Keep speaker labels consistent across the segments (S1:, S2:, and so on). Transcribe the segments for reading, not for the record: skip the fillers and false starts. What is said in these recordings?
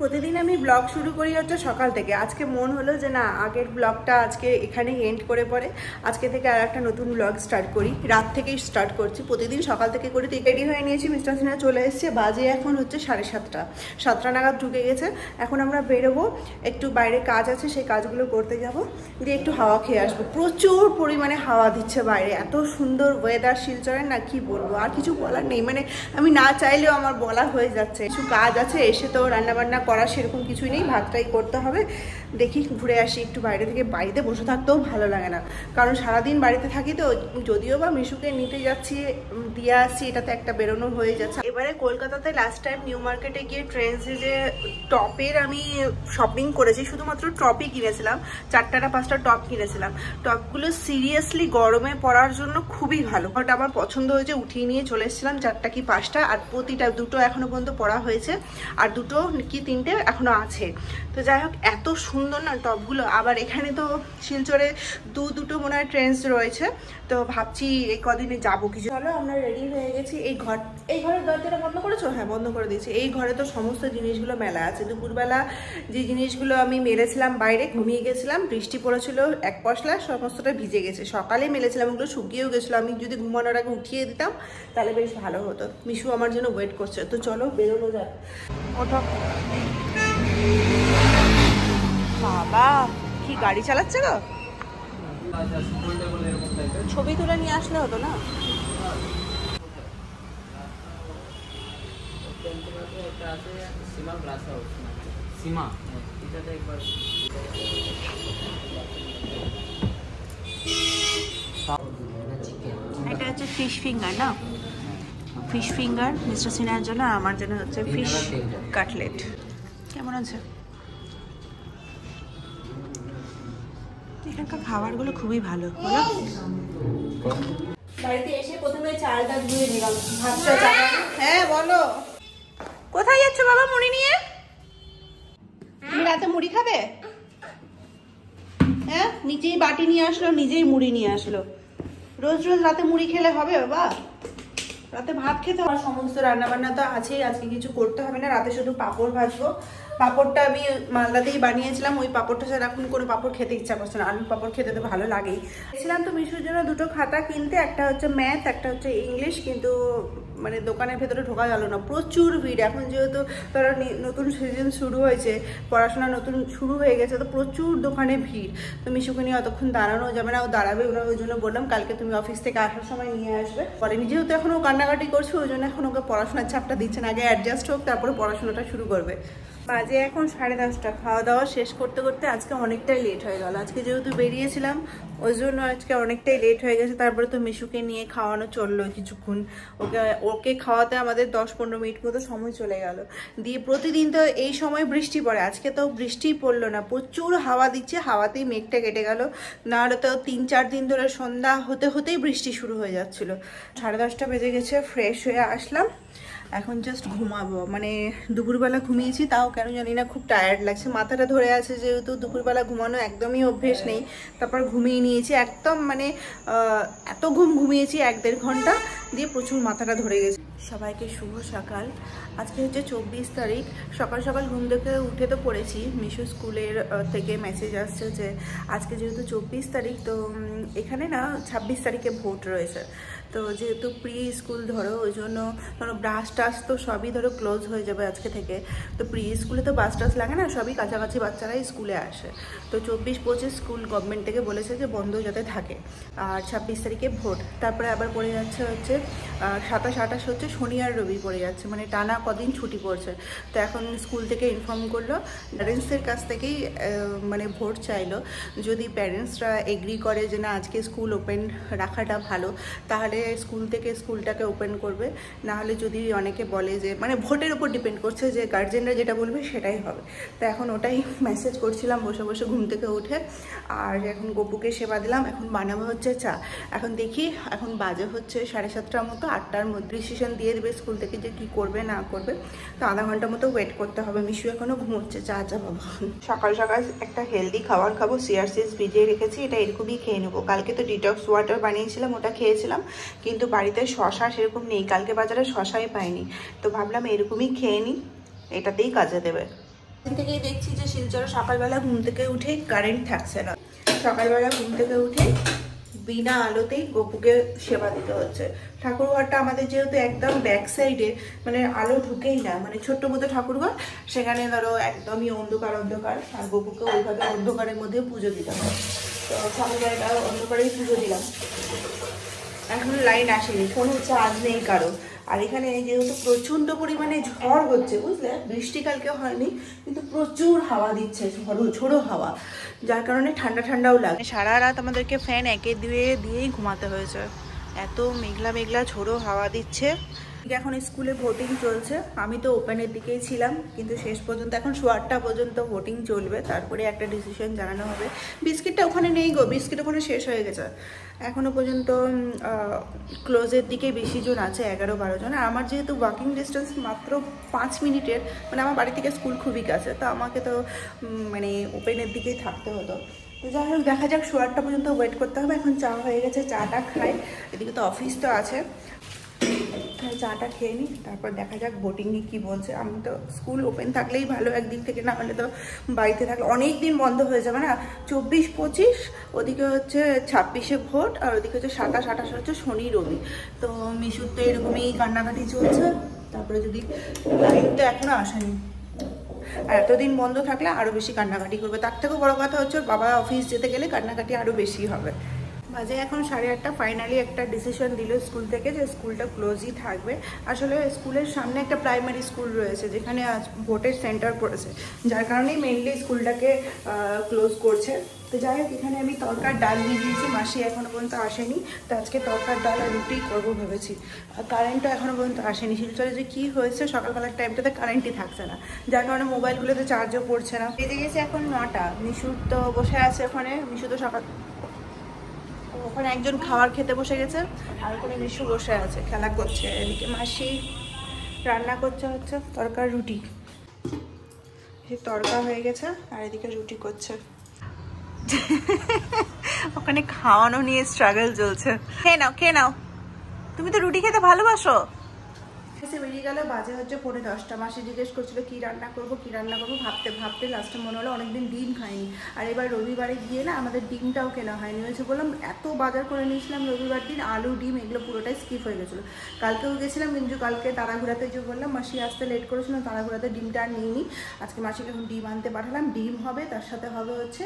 S1: প্রতিদিন আমি ব্লগ শুরু করি হচ্ছে সকাল থেকে। আজকে মন হলো যে না, আগের ব্লগটা আজকে এখানে এন্ড করে পরে আজকে থেকে আর একটা নতুন ব্লগ স্টার্ট করি। রাত থেকেই স্টার্ট করছি, প্রতিদিন সকাল থেকে করি। তো রেডি হয়ে নিয়েছি, মিস্টার সিনহা চলে এসছে, বাজে এখন হচ্ছে 7:30, 7টা নাগাদ ঢুকে গেছে। এখন আমরা বেরোবো, একটু বাইরে কাজ আছে, সেই কাজগুলো করতে যাব, দিয়ে একটু হাওয়া খেয়ে আসবো। প্রচুর পরিমাণে হাওয়া দিচ্ছে বাইরে, এত সুন্দর ওয়েদার শিলচরের, না কি বলবো, আর কিছু বলার নেই। মানে আমি না চাইলেও আমার বলা হয়ে যাচ্ছে। কিছু কাজ আছে, এসে তো রান্নাবান্না করা সেরকম কিছুই নেই, ভাতটাই করতে হবে। দেখি ঘুরে আসি একটু বাইরে থেকে। বাড়িতে বসে থাকতেও ভালো লাগে না, কারণ সারাদিন বাড়িতে থাকি। তো যদিও বা মিশুকে নিতে যাচ্ছি, দিয়ে আসছি, এটাতে একটা বেরোনো হয়ে যাচ্ছে। এবারে কলকাতাতে লাস্ট টাইম নিউ মার্কেটে গিয়ে ট্রেন্ডসে যে টপের আমি শপিং করেছি, শুধুমাত্র টপই কিনেছিলাম, 4টা না 5টা টপ কিনেছিলাম। টপগুলো সিরিয়াসলি গরমে পরার জন্য খুবই ভালো। ওটা আমার পছন্দ হয়েছে, উঠিয়ে নিয়ে চলে এসেছিলাম, 4টা কি 5টা, আর প্রতিটা দুটো এখনো পর্যন্ত পরা হয়েছে, আর দুটো কি 3টে এখনো আছে। তো যাই হোক, এত সুন্দর না টপগুলো। আবার এখানে তো শিলচরে দুটো মনে হয় ট্রেন্ডস রয়েছে, তো ভাবছি এই কদিনে যাবো কিছু। চলো আমরা রেডি হয়ে গেছি। এই ঘরের দরজাটা বন্ধ করেছো? হ্যাঁ, বন্ধ করে দিয়েছি। এই ঘরে তো সমস্ত জিনিসগুলো মেলা আছে। দুপুরবেলা যে জিনিসগুলো আমি মেলেছিলাম বাইরে, ঘুমিয়ে গেছিলাম, বৃষ্টি পড়েছিল, এক পশলা সমস্তটা ভিজে গেছে। সকালে মেলেছিলাম, ওগুলো শুকিয়েও গেছিলো। আমি যদি ঘুমানোর আগে উঠিয়ে দিতাম তাহলে বেশ ভালো হতো। মিশু আমার জন্য ওয়েট করছে, তো চলো বেরোনো যাক। ওঠো। বাবা কি গাড়ি চালাচ্ছে গো! ছবি তুলে নিয়ে আসলে হতো না? এটা হচ্ছে ফিশ ফিঙ্গার না, ফিশ ফিঙ্গার মিস্টার সিনহার জন্য, আর আমার জন্য হচ্ছে ফিশ কাটলেট। কেমন আছে? এখানকার খাবারগুলো খুবই ভালো, বলো। বাড়িতে এসে প্রথমে চালটা ধুয়ে নিলাম, ভাতটা চালা। হ্যাঁ বলো, কোথায় যাচ্ছ বাবা মুড়ি নিয়ে? তুমি রাতে মুড়ি খাবে? হ্যাঁ, নিজেই বাটি নিয়ে আসলো, নিজেই মুড়ি নিয়ে আসলো। রোজ রোজ রাতে মুড়ি খেলে হবে বাবা? রাতে ভাত খেতে হবে। সমস্ত রান্নাবান্না তো আছেই, আজকে কিছু করতে হবে না। রাতে শুধু পাঁপড় ভাজবো। পাঁপড়টা আমি মালদাতেই বানিয়েছিলাম, ওই পাঁপড়টা ছাড়া এখন কোনো পাঁপড় খেতে ইচ্ছা করছে না। আলুর পাঁপড় খেতে তো ভালো লাগেই। গেছিলাম তো মিশুর জন্য দুটো খাতা কিনতে, একটা হচ্ছে ম্যাথ, একটা হচ্ছে ইংলিশ, কিন্তু মানে দোকানের ভেতরে ঢোকা গেল না, প্রচুর ভিড়। এখন যেহেতু তারা নতুন সিজন শুরু হয়েছে, পড়াশোনা নতুন শুরু হয়ে গেছে, তো প্রচুর দোকানে ভিড়। তো মিশুকে নিয়ে অতক্ষণ দাঁড়ানো যাবে না, ও দাঁড়াবে ওরা, ওই জন্য বললাম কালকে তুমি অফিস থেকে আসার সময় নিয়ে আসবে। পরে যেহেতু এখন ও কান্নাকাটি করছে, ওই জন্য এখন ওকে পড়াশোনার চাপটা দিচ্ছেন, আগে অ্যাডজাস্ট হোক তারপরে পড়াশোনাটা শুরু করবে। বাজে এখন 10:30। খাওয়া দাওয়া শেষ করতে করতে আজকে অনেকটাই লেট হয়ে গেল। আজকে যেহেতু বেরিয়েছিলাম ওই জন্য আজকে অনেকটাই লেট হয়ে গেছে। তারপরে তো মিশুকে নিয়ে খাওয়ানো চললো কিছুক্ষণ, ওকে খাওয়াতে আমাদের 10-15 মিনিট মতো সময় চলে গেল। দিয়ে প্রতিদিন তো এই সময় বৃষ্টি পড়ে, আজকে তো বৃষ্টিই পড়লো না, প্রচুর হাওয়া দিচ্ছে, হাওয়াতেই মেঘটা কেটে গেল। না হলে তো 3-4 দিন ধরে সন্ধ্যা হতে হতেই বৃষ্টি শুরু হয়ে যাচ্ছিল। 10:30 বেজে গেছে, ফ্রেশ হয়ে আসলাম, এখন জাস্ট ঘুমাবো। মানে দুপুরবেলা ঘুমিয়েছি, তাও কেন জানি না খুব টায়ার্ড লাগছে, মাথাটা ধরে আছে, যেহেতু দুপুরবেলা ঘুমানো একদমই অভ্যেস নেই। তারপর ঘুমিয়ে নিয়েছি একদম, মানে এত ঘুমিয়েছি 1-1.5 ঘন্টা, দিয়ে প্রচুর মাথাটা ধরে গেছে। সবাইকে শুভ সকাল। আজকে হচ্ছে 24 তারিখ। সকাল সকাল ঘুম থেকে উঠে তো পড়েছি, মিশু স্কুলের থেকে মেসেজ আসছে যে আজকে যেহেতু 24 তারিখ, তো এখানে না 26 তারিখে ভোট রয়েছে। তো যেহেতু প্রি স্কুল ধরো, ওই জন্য ধরো ব্রাশ টাশ তো সবই ধরো ক্লোজ হয়ে যাবে আজকে থেকে। তো প্রি স্কুলে তো বাস টাস লাগে না, সবই কাছাকাছি বাচ্চারাই স্কুলে আসে। তো 24-25 স্কুল গভর্নমেন্ট থেকে বলেছে যে বন্ধ যাতে থাকে। আর 26 তারিখে ভোট। তারপরে আবার পড়ে যাচ্ছে হচ্ছে 27-28 হচ্ছে শনি আর রবি পড়ে যাচ্ছে, মানে টানা কদিন ছুটি পড়ছে। তো এখন স্কুল থেকে ইনফর্ম করলো, প্যারেন্টসের কাছ থেকেই মানে ভোট চাইলো। যদি প্যারেন্টসরা এগ্রি করে যে না আজকে স্কুল ওপেন রাখাটা ভালো, তাহলে স্কুল থেকে স্কুলটাকে ওপেন করবে। না হলে যদি অনেকে বলে যে, মানে ভোটের উপর ডিপেন্ড করছে, যে গার্জেনরা যেটা বলবে সেটাই হবে। তো এখন ওটাই মেসেজ করছিলাম বসে বসে ঘুম থেকে উঠে। আর এখন গপুকে সেবা দিলাম, এখন বানাবো হচ্ছে চা। এখন দেখি, এখন বাজে হচ্ছে 7:30 মতো, 8টার মধ্যে ডিসিশন দিয়ে দেবে স্কুল থেকে যে কি করবে না করবে। তো আধা ঘন্টা মতো ওয়েট করতে হবে। মিশু এখনো ঘুমোচ্ছে, চা বাবা। সকাল সকাল একটা হেলদি খাবার খাবো, সিআরসিস ভিজিয়ে রেখেছি, এটা এরকমই খেয়ে নেবো। কালকে তো ডিটক্স ওয়াটার বানিয়েছিলাম, ওটা খেয়েছিলাম, কিন্তু বাড়িতে শশা সেরকম নেই, কালকে বাজারে শশাই পাইনি। তো ভাবলাম এরকমই খেয়ে নিই, এটাতেই কাজে দেবে। থেকেই দেখছি যে শিলচরে সকালবেলা ঘুম থেকে উঠেই কারেন্ট থাকছে না। সকালবেলা ঘুম থেকে উঠে বিনা আলোতেই গপুকে সেবা দিতে হচ্ছে। ঠাকুরঘরটা আমাদের যেহেতু একদম ব্যাক সাইডে, মানে আলো ঢুকেই না, মানে ছোট্ট মতো ঠাকুরঘর, সেখানে ধরো একদমই অন্ধকার অন্ধকার, আর গপুকে ওইভাবে অন্ধকারের মধ্যে পুজো দিতে হয়। তো সকালবেলাটা অন্ধকারেই পুজো দিলাম। এখন লাইন আসেনি, কোনো চার্জ নেই কারো। আর এখানে যেহেতু প্রচণ্ড পরিমাণে ঝড় হচ্ছে, বুঝলে, বৃষ্টি কালকে হয়নি কিন্তু প্রচুর হাওয়া দিচ্ছে, ঝোড়ো হাওয়া, যার কারণে ঠান্ডা ঠান্ডাও লাগে। সারা রাত আমাদেরকে ফ্যান একে দিয়েই ঘুমাতে হয়েছে, এত মেঘলা মেঘলা ঝোড়ো হাওয়া দিচ্ছে। এখন স্কুলে ভোটিং চলছে, আমি তো ওপেনের দিকেই ছিলাম, কিন্তু শেষ পর্যন্ত এখন 8টা পর্যন্ত ভোটিং চলবে, তারপরে একটা ডিসিশন জানানো হবে। বিস্কিটটা ওখানে নেই গো, বিস্কিট ওখানে শেষ হয়ে গেছে। এখনও পর্যন্ত ক্লোজের দিকে বেশি জন আছে, 11-12 জন। আর আমার যেহেতু ওয়াকিং ডিস্টেন্স মাত্র 5 মিনিটের, মানে আমার বাড়ি থেকে স্কুল খুবই কাছে, তো আমাকে তো মানে ওপেনের দিকেই থাকতে হতো। তো যাই হোক, দেখা যাক, 8টা পর্যন্ত ওয়েট করতে হবে। এখন চা হয়ে গেছে, চাটা খাই, এদিকে তো অফিস তো আছে, চাটা খেয়ে নিই, তারপর দেখা যাক ভোটিংয়ে কী বলছে। আমি তো স্কুল ওপেন থাকলেই ভালো একদিক থেকে, না হলে তো বাড়িতে থাকলে অনেক দিন বন্ধ হয়ে যাবে না। 24-25, ওদিকে হচ্ছে 26-এ ভোট, আর ওদিকে হচ্ছে 27-28 হচ্ছে শনি রবি। তো মিশুর তো এরকমই কান্নাকাটি চলছে। তারপরে যদি লাইন তো এখনও আসেনি, আর এতদিন বন্ধ থাকলে আরও বেশি কান্নাকাটি করবে। তার থেকেও বড় কথা হচ্ছে ওর বাবা অফিস যেতে গেলে কান্নাকাটি আরও বেশি হবে। বাজে এখন 8:30, ফাইনালি একটা ডিসিশন দিল স্কুল থেকে যে স্কুলটা ক্লোজই থাকবে। আসলে স্কুলের সামনে একটা প্রাইমারি স্কুল রয়েছে যেখানে আজ ভোটের সেন্টার পড়েছে, যার কারণেই মেনলি স্কুলটাকে ক্লোজ করছে। তো যাই হোক, এখানে আমি তরকার ডাল নিয়ে দিয়েছি, মাসি এখনও পর্যন্ত আসেনি, তো আজকে তরকার ডাল আর রুটি করবো ভেবেছি। আর কারেন্টও এখনও পর্যন্ত আসেনি। শিলচরে যে কী হয়েছে, সকালবেলার টাইমটাতে কারেন্টই থাকছে না, যার কারণে মোবাইলগুলোতে চার্জও পড়ছে না। বেজে গেছে এখন 9টা। মিশু তো বসে আছে ওখানে, মিশু তো সকাল ওখানে একজন খাবার খেতে বসে গেছে, আর ওখানে মিশু বসে আছে খেলা করছে। এদিকে মাসি রান্না করছে হচ্ছে তরকার রুটি, তরকা হয়ে গেছে, আর এদিকে রুটি করছে। ওখানে খাওয়ানো নিয়ে স্ট্রাগল চলছে। খেয়ে নাও, খেয়ে নাও, তুমি তো রুটি খেতে ভালোবাসো। বেরিয়ে গেল, বাজে হচ্ছে 10:45। মাসি জিজ্ঞেস করছিল কি রান্না করবো ভাবতে ভাবতে লাস্টে মনে হলো অনেকদিন ডিম খাইনি, আর এবার রবিবারে গিয়ে না আমাদের ডিমটাও কেনা হয়নি। হয়েছে বললাম এত বাজার করে নিয়েছিলাম রবিবার দিন, আলু ডিম এগুলো পুরোটাই স্কিপ হয়ে গেছিলো। কালকেও গেছিলাম কিন্তু কালকে তাড়াঘুড়াতে যে বললাম মাসি আসতে লেট করেছিল, তাড়াঘুড়াতে ডিমটা আর নিইনি। আজকে মাসিকে এখন ডিম আনতে পাঠালাম, ডিম হবে, তার সাথে হবে হচ্ছে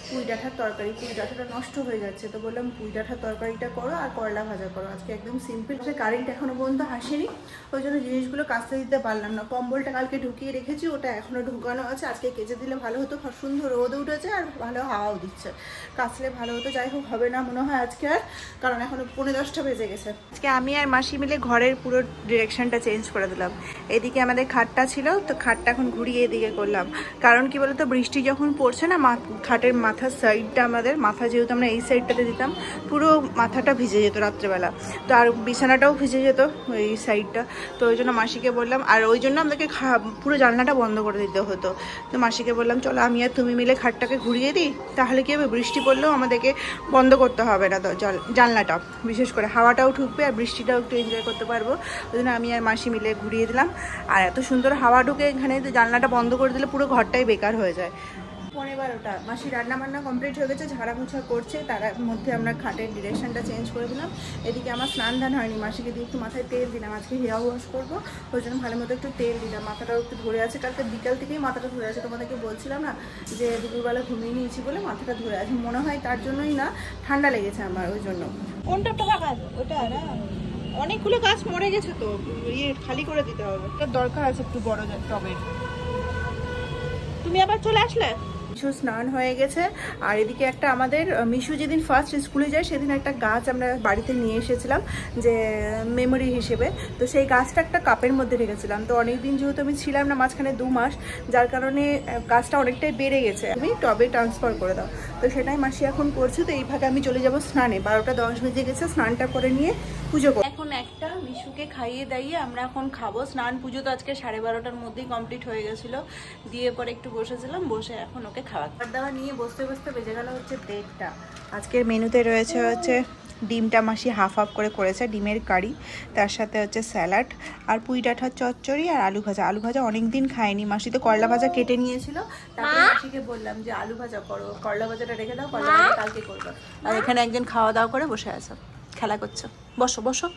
S1: পুঁই ডাঁটার তরকারি। পুঁই ডাঁটাটা নষ্ট হয়ে যাচ্ছে, তো বললাম পুঁই ডাঁটার তরকারিটা করো আর করলা ভাজা করো, আজকে একদম সিম্পল। কারেন্ট এখনও পর্যন্ত আসেনি, ওই জন্য জিনিসগুলো কাচতে দিতে পারলাম না। কম্বলটা কালকে ঢুকিয়ে রেখেছি, ওটা এখনও ঢুকানো আছে, আজকে কেচে দিলে ভালো হতো। সুন্দর রোদ উঠেছে আর ভালো হাওয়াও দিচ্ছে, কাচলে ভালো হতো। যাই হোক, হবে না মনে হয় আজকে আর, কারণ এখনও 10:45 বেজে গেছে। আজকে আমি আর মাসি মিলে ঘরের পুরো ডিরেকশনটা চেঞ্জ করে দিলাম। এদিকে আমাদের খাটটা ছিল, তো খাটটা এখন ঘুরিয়ে এদিকে করলাম। কারণ কি বলতো, বৃষ্টি যখন পড়ছে না, খাটের মাথার সাইডটা, আমাদের মাথা যেহেতু আমরা এই সাইডটাতে দিতাম, পুরো মাথাটা ভিজে যেত রাত্রেবেলা, তো আর বিছানাটাও ভিজে যেত ওই সাইডটা। তো ওই জন্য মাসিকে বললাম, আর ওই জন্য আমাদেরকে পুরো জানলাটা বন্ধ করে দিতে হতো। তো মাসিকে বললাম চলো আমি আর তুমি মিলে খাটটাকে ঘুরিয়ে দিই, তাহলে কি হবে, বৃষ্টি পড়লেও আমাদেরকে বন্ধ করতে হবে না জানলাটা, বিশেষ করে হাওয়াটাও ঢুকবে আর বৃষ্টিটাও একটু এনজয় করতে পারবো। ওই জন্য আমি আর মাসি মিলে ঘুরিয়ে দিলাম। আর এত সুন্দর হাওয়া ঢুকে এখানে, জানলাটা বন্ধ করে দিলে পুরো ঘরটাই বেকার হয়ে যায়। 12:15 মাসি রান্না বান্না কমপ্লিট হয়ে গেছে, ঝাড়া মোছা করছে, তার মধ্যে আমরা খাটের ডিরেকশনটা চেঞ্জ করে দিলাম। এদিকে আমার স্নান ধান হয়নি, মাসিকে দিয়ে একটু মাথায় তেল দিলাম, আজকে হেয়ার ওয়াশ করবো, ওই জন্য ভালো মতো একটু তেল দিলাম। মাথাটাও একটু ধরে আছে, কালকে বিকাল থেকেই মাথাটা ধরে আছে, তোমাদেরকে বলছিলাম না যে দুপুরবেলা ঘুমিয়ে নিয়েছি বলে মাথাটা ধরে আছে, মনে হয় তার জন্যই না ঠান্ডা লেগেছে আমার, ওই জন্য। কোনটা ফাঁকা ওটা না, অনেকগুলো গাছ মরে গেছে, তো খালি করে দিতে হবে, দরকার আছে একটু বড় টবের। তুমি আবার চলে আসলে। মিশু স্নান হয়ে গেছে, আর এদিকে একটা আমাদের মিশু যেদিন ফার্স্ট স্কুলে যায় সেদিন একটা গাছ আমরা বাড়িতে নিয়ে এসেছিলাম যে মেমোরি হিসেবে, তো সেই গাছটা একটা কাপের মধ্যে রেখেছিলাম। তো অনেকদিন যেহেতু আমি ছিলাম না, মাঝখানে 2 মাস, যার কারণে গাছটা অনেকটাই বেড়ে গেছে, আমি টবে ট্রান্সফার করে দাও, তো সেটাই মাসি এখন করছে। তো এই ভাগে আমি চলে যাব স্নানে, 12:10 বেজে গেছে, স্নানটা করে নিয়ে পুজো করব। এখন একটা মিশুকে খাইয়ে দাইয়ে আমরা এখন খাবো। স্নান পুজো তো আজকে 12:30টার মধ্যেই কমপ্লিট হয়ে গেছিলো, দিয়ে পরে একটু বসেছিলাম, বসে এখন ওকে খাওয়া দাওয়া নিয়ে বসতে বসতে বেজে গেল হচ্ছে 1:30টা। আজকের মেনুতে রয়েছে হচ্ছে ডিমটা মাসি হাফ হাফ করে করেছে, ডিমের কারি, তার সাথে হচ্ছে স্যালাড আর পুঁই ডাঁটার চচ্চড়ি আর আলু ভাজা। আলু ভাজা অনেক দিন খাইনি, মাসি তো করলা ভাজা কেটে নিয়েছিল, তারপরে মাসিকে বললাম যে আলু ভাজা করো, করলা ভাজাটা রেখে দাও, করলা ভাজা কালকে করবো। আর এখানে একজন খাওয়া দাওয়া করে বসে আছে, খেলা করছো, বসো বসো।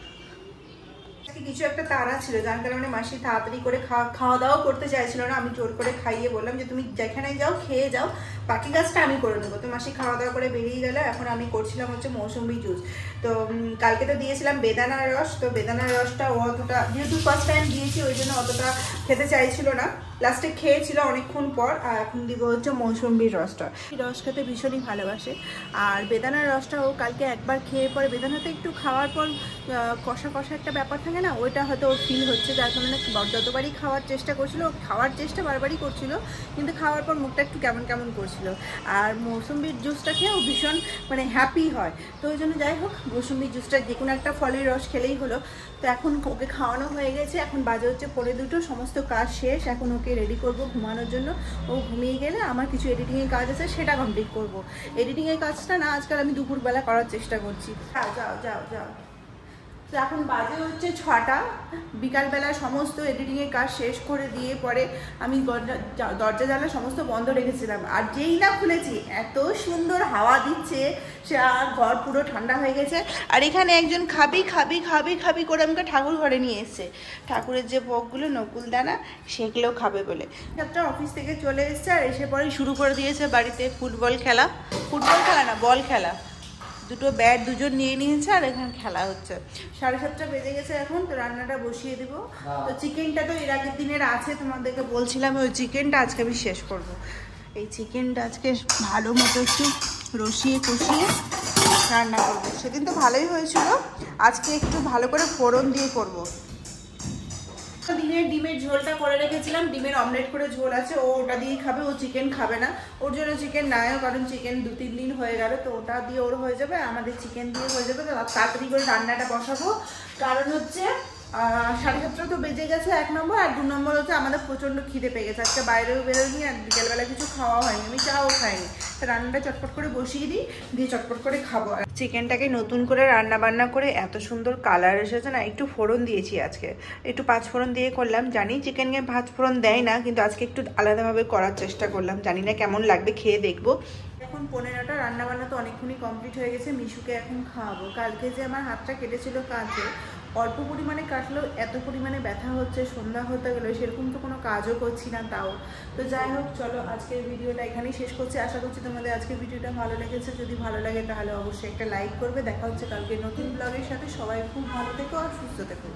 S1: কিছু একটা তাড়া ছিল, যার কারণে মাসি তাড়াতাড়ি করে খাওয়া দাওয়া করতে চাইছিল না। আমি জোর করে খাইয়ে বললাম যে তুমি যেখানে যাও খেয়ে যাও, বাকি কাজটা আমি করে নেবো। তো মাসি খাওয়া দাওয়া করে বেরিয়ে গেল। এখন আমি করছিলাম হচ্ছে মৌসুম্বি জুস। তো কালকে তো দিয়েছিলাম বেদানার রস, তো বেদানার রসটা ও অতটা, যেহেতু ফার্স্ট টাইম দিয়েছি ওই জন্য অতটা খেতে চাইছিল না, লাস্টে খেয়েছিল অনেকক্ষণ পর। আর এখন দিব হচ্ছে মৌসুম্বির রসটা। রস খেতে ভীষণই ভালোবাসে। আর বেদানার রসটা ও কালকে একবার খেয়ে পরে, বেদানাতে একটু খাওয়ার পর কষা কষা একটা ব্যাপার থাকে না, ওইটা হয়তো ওর ফিল হচ্ছে, যার কারণে যতবারই খাওয়ার চেষ্টা করছিল, খাওয়ার চেষ্টা বারবারই করছিল, কিন্তু খাওয়ার পর মুখটা একটু কেমন কেমন করছিল। আর মৌসুম্বির জুসটা খেয়েও ভীষণ মানে হ্যাপি হয়। তো ওই জন্য যাই হোক, মৌসুম্বির জুসটা যে কোনো একটা ফলের রস খেলেই হলো। তো এখন ওকে খাওয়ানো হয়ে গেছে, এখন বাজে হচ্ছে 1:45, সমস্ত কাজ শেষ। এখন ওকে রেডি করব ঘুমানোর জন্য। ও ঘুমিয়ে গেলে আমার কিছু এডিটিংয়ের কাজ আছে, সেটা কমপ্লিট করব। এডিটিংয়ের কাজটা না আজকাল আমি দুপুরবেলা করার চেষ্টা করছি। যাও যাও যাও যাও। তো এখন বাজে হচ্ছে 6টা, বিকালবেলা সমস্ত এডিটিংয়ের কাজ শেষ করে দিয়ে পরে আমি দরজা জানলা সমস্ত বন্ধ রেখেছিলাম। আর যেই না খুলেছি, এত সুন্দর হাওয়া দিচ্ছে, সে ঘর পুরো ঠান্ডা হয়ে গেছে। আর এখানে একজন খাবি খাবি খাবি খাবি করে আমাকে ঠাকুর ঘরে নিয়ে এসছে, ঠাকুরের যে ভোগগুলো নকুলদানা সেগুলো খাবে বলে। একটা অফিস থেকে চলে এসছে, আর এসে পরে শুরু করে দিয়েছে বাড়িতে ফুটবল খেলা না, বল খেলা। দুটো ব্যাট দুজন নিয়ে নিয়েছে, আর এখানে খেলা হচ্ছে। 7:30 বেজে গেছে এখন। তো রান্নাটা বসিয়ে দিব। তো চিকেনটা তো এর আগের দিনের আছে, তোমাদেরকে বলছিলাম, ওই চিকেনটা আজকে আমি শেষ করব। এই চিকেনটা আজকে ভালো মতো একটু রসিয়ে কষিয়ে রান্না করবো। সেদিন তো ভালোই হয়েছিল, আজকে একটু ভালো করে ফোড়ন দিয়ে করব। দিনের ডিমের ঝোলটা করে রেখেছিলাম, ডিমের অমলেট করে ঝোল আছে, ও ওটা দিয়েই খাবে, ও চিকেন খাবে না। ওর জন্য চিকেন নাইও, কারণ চিকেন 2-3 দিন হয়ে গেল, তো ওটা দিয়ে ওর হয়ে যাবে, আমাদের চিকেন দিয়ে হয়ে যাবে। তো তাড়াতাড়ি করে রান্নাটা বসাবো, কারণ হচ্ছে 7:30 তো বেজে গেছে 1 নম্বর, আর 2 নম্বর হচ্ছে আমাদের প্রচণ্ড খিদে পেয়ে গেছে। আজকে বাইরেও বেরোয়নি, আর বিকেলবেলা কিছু খাওয়া হয়নি, আমি চাও খাইনি। তো রান্নাটা চটপট করে বসিয়ে দিই, দিয়ে চটপট করে খাবো। চিকেনটাকে নতুন করে রান্না বান্না করে এত সুন্দর কালার এসেছে না, একটু ফোড়ন দিয়েছি আজকে, একটু 5 ফোড়ন দিয়ে করলাম। জানি চিকেনকে 5 ফোড়ন দেয় না, কিন্তু আজকে একটু আলাদাভাবে করার চেষ্টা করলাম, জানি না কেমন লাগবে, খেয়ে দেখবো। এখন 15টা, রান্নাবান্না তো অনেকক্ষণই কমপ্লিট হয়ে গেছে। মিশুকে এখন খাওয়াবো। কালকে যে আমার হাতটা কেটেছিল কাজে, অল্প পরিমাণে কাটলেও এত পরিমাণে ব্যথা হচ্ছে, সন্ধ্যা হতে গেলে সেরকম তো কোনো কাজও করছি না তাও। তো যাই হোক, চলো আজকের ভিডিওটা এখানেই শেষ করছি। আশা করছি তোমাদের আজকের ভিডিওটা ভালো লেগেছে। যদি ভালো লাগে তাহলে অবশ্যই একটা লাইক করবে। দেখা হচ্ছে কালকে নতুন ব্লগের সাথে। সবাই খুব ভালো থেকো আর সুস্থ থেকো।